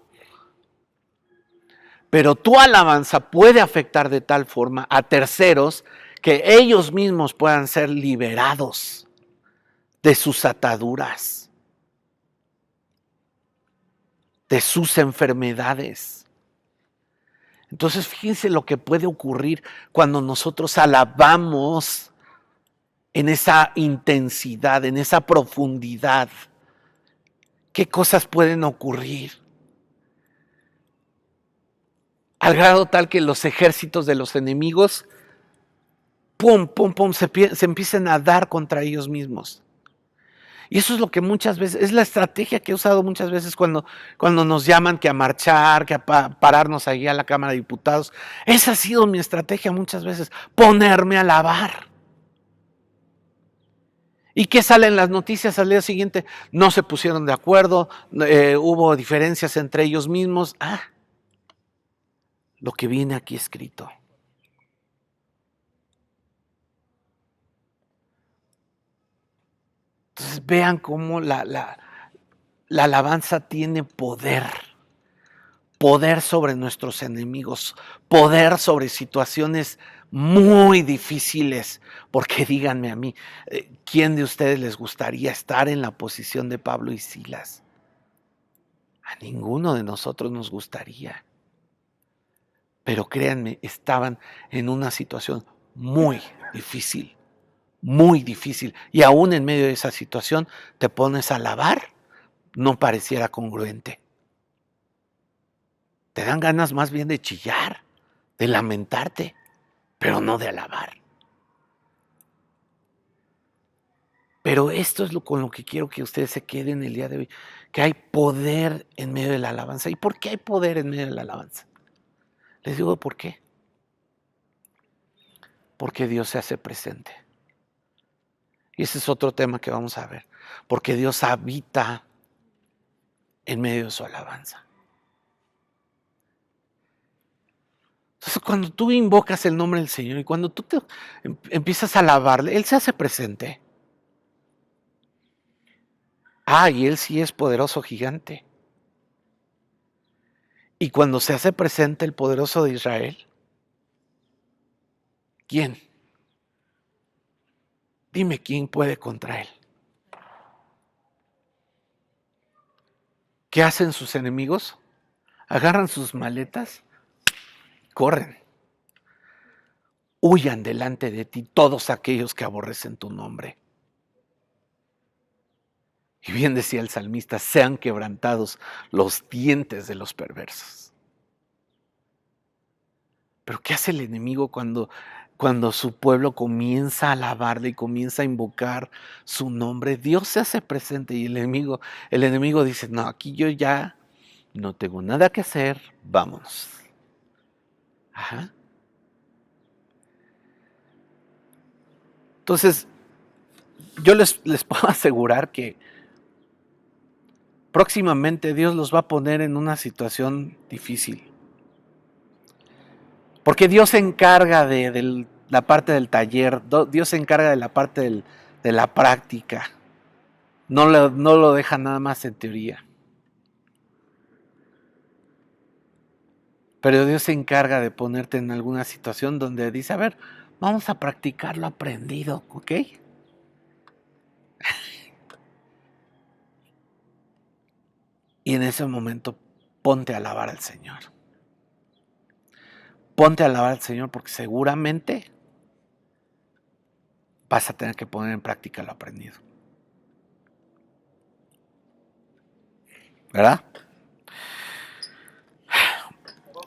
Pero tu alabanza puede afectar de tal forma a terceros que ellos mismos puedan ser liberados de sus ataduras, de sus enfermedades. Entonces fíjense lo que puede ocurrir cuando nosotros alabamos en esa intensidad, en esa profundidad. ¿Qué cosas pueden ocurrir? Al grado tal que los ejércitos de los enemigos, pum, pum, pum, se empiecen a dar contra ellos mismos. Y eso es lo que muchas veces, es la estrategia que he usado muchas veces cuando nos llaman que a marchar, que a pararnos ahí a la Cámara de Diputados. Esa ha sido mi estrategia muchas veces, ponerme a alabar. ¿Y qué sale en las noticias al día siguiente? No se pusieron de acuerdo, hubo diferencias entre ellos mismos. Lo que viene aquí escrito. Entonces vean cómo la alabanza tiene poder. Poder sobre nuestros enemigos, poder sobre situaciones muy difíciles, porque díganme a mí, ¿quién de ustedes les gustaría estar en la posición de Pablo y Silas? A ninguno de nosotros nos gustaría. Pero créanme, estaban en una situación muy difícil, muy difícil. Y aún en medio de esa situación te pones a alabar, no pareciera congruente. Te dan ganas más bien de chillar, de lamentarte, pero no de alabar. Pero esto es con lo que quiero que ustedes se queden el día de hoy, que hay poder en medio de la alabanza. ¿Y por qué hay poder en medio de la alabanza? Les digo por qué. Porque Dios se hace presente. Y ese es otro tema que vamos a ver. Porque Dios habita en medio de su alabanza. Entonces, cuando tú invocas el nombre del Señor y cuando tú empiezas a alabarle, Él se hace presente. Y Él sí es poderoso gigante. Y cuando se hace presente el poderoso de Israel, ¿quién? Dime quién puede contra Él. ¿Qué hacen sus enemigos? Agarran sus maletas, corren. Huyan delante de ti todos aquellos que aborrecen tu nombre. Y bien decía el salmista, sean quebrantados los dientes de los perversos. Pero ¿qué hace el enemigo cuando su pueblo comienza a alabarle y comienza a invocar su nombre? Dios se hace presente y el enemigo dice, no, aquí yo ya no tengo nada que hacer, vámonos. Ajá. Entonces, yo les puedo asegurar que próximamente Dios los va a poner en una situación difícil. Porque Dios se encarga de la parte del taller, Dios se encarga de la parte de la práctica. No lo deja nada más en teoría. Pero Dios se encarga de ponerte en alguna situación donde dice, a ver, vamos a practicar lo aprendido, ¿ok? Y en ese momento ponte a alabar al Señor. Ponte a alabar al Señor porque seguramente vas a tener que poner en práctica lo aprendido. ¿Verdad?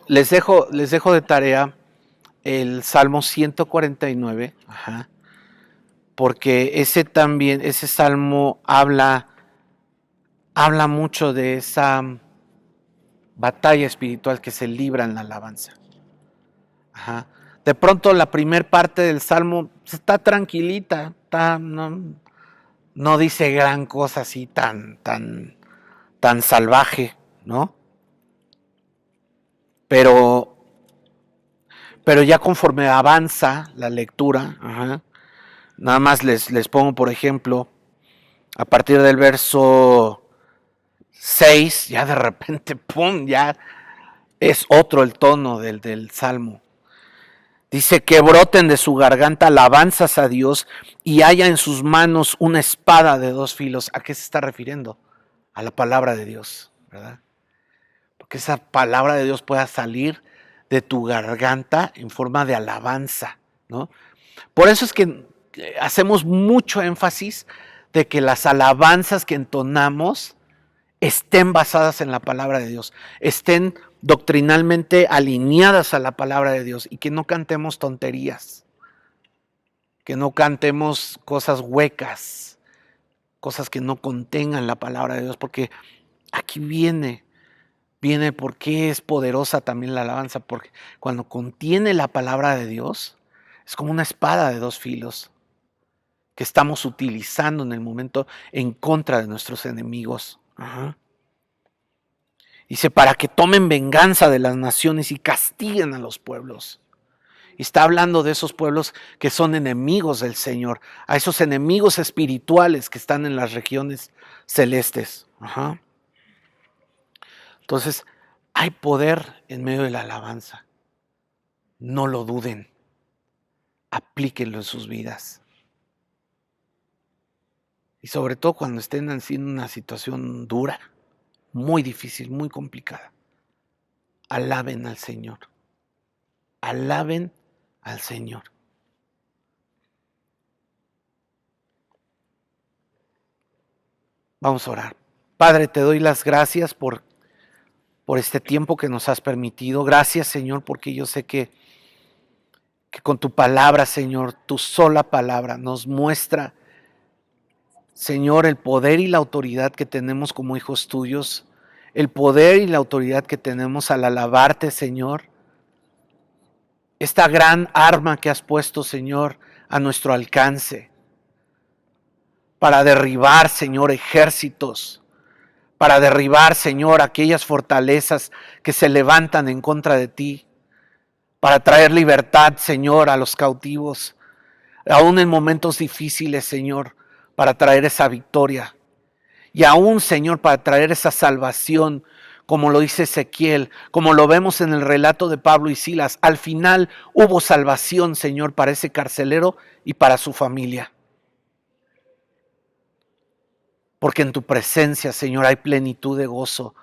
Les dejo de tarea el Salmo 149, porque ese salmo habla mucho de esa batalla espiritual que se libra en la alabanza. De pronto la primer parte del salmo está tranquilita, no dice gran cosa así tan salvaje, ¿no? Pero ya conforme avanza la lectura, nada más les pongo por ejemplo, a partir del verso 6, ya de repente, ¡pum!, ya es otro el tono del salmo. Dice que broten de su garganta alabanzas a Dios y haya en sus manos una espada de dos filos. ¿A qué se está refiriendo? A la palabra de Dios, ¿verdad? Porque esa palabra de Dios pueda salir de tu garganta en forma de alabanza, ¿no? Por eso es que hacemos mucho énfasis de que las alabanzas que entonamos estén basadas en la palabra de Dios, estén doctrinalmente alineadas a la palabra de Dios y que no cantemos tonterías, que no cantemos cosas huecas, cosas que no contengan la palabra de Dios, porque aquí viene por qué es poderosa también la alabanza, porque cuando contiene la palabra de Dios es como una espada de dos filos que estamos utilizando en el momento en contra de nuestros enemigos. Dice, para que tomen venganza de las naciones y castiguen a los pueblos. Y está hablando de esos pueblos que son enemigos del Señor, a esos enemigos espirituales que están en las regiones celestes. Entonces, hay poder en medio de la alabanza. No lo duden. Aplíquenlo en sus vidas. Y sobre todo cuando estén haciendo una situación dura, muy difícil, muy complicada. Alaben al Señor. Alaben al Señor. Vamos a orar. Padre, te doy las gracias por este tiempo que nos has permitido. Gracias, Señor, porque yo sé que con tu palabra, Señor, tu sola palabra nos muestra Señor, el poder y la autoridad que tenemos como hijos tuyos, el poder y la autoridad que tenemos al alabarte, Señor, esta gran arma que has puesto, Señor, a nuestro alcance, para derribar, Señor, ejércitos, para derribar, Señor, aquellas fortalezas que se levantan en contra de ti, para traer libertad, Señor, a los cautivos, aún en momentos difíciles, Señor, para traer esa victoria. Y aún, Señor, para traer esa salvación, como lo dice Ezequiel, como lo vemos en el relato de Pablo y Silas. Al final hubo salvación, Señor, para ese carcelero y para su familia. Porque en tu presencia, Señor, hay plenitud de gozo,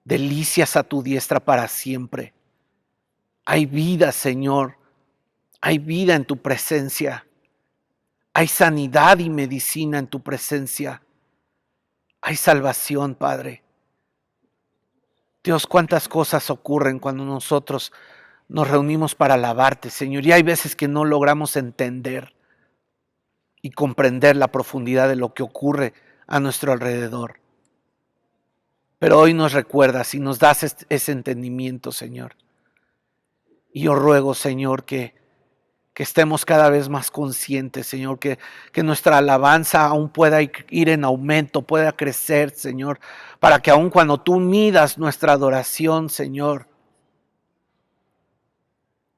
delicias a tu diestra para siempre. Hay vida, Señor, hay vida en tu presencia. Hay sanidad y medicina en tu presencia. Hay salvación, Padre. Dios, cuántas cosas ocurren cuando nosotros nos reunimos para alabarte, Señor. Y hay veces que no logramos entender y comprender la profundidad de lo que ocurre a nuestro alrededor. Pero hoy nos recuerdas y nos das ese entendimiento, Señor. Y yo ruego, Señor, que estemos cada vez más conscientes, Señor, que nuestra alabanza aún pueda ir en aumento, pueda crecer, Señor, para que aún cuando tú midas nuestra adoración, Señor,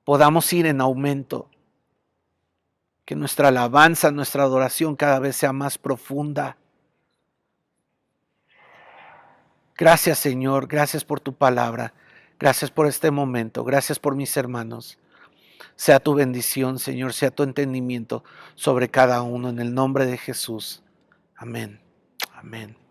podamos ir en aumento, que nuestra alabanza, nuestra adoración cada vez sea más profunda. Gracias, Señor, gracias por tu palabra, gracias por este momento, gracias por mis hermanos. Sea tu bendición, Señor, sea tu entendimiento sobre cada uno en el nombre de Jesús. Amén. Amén.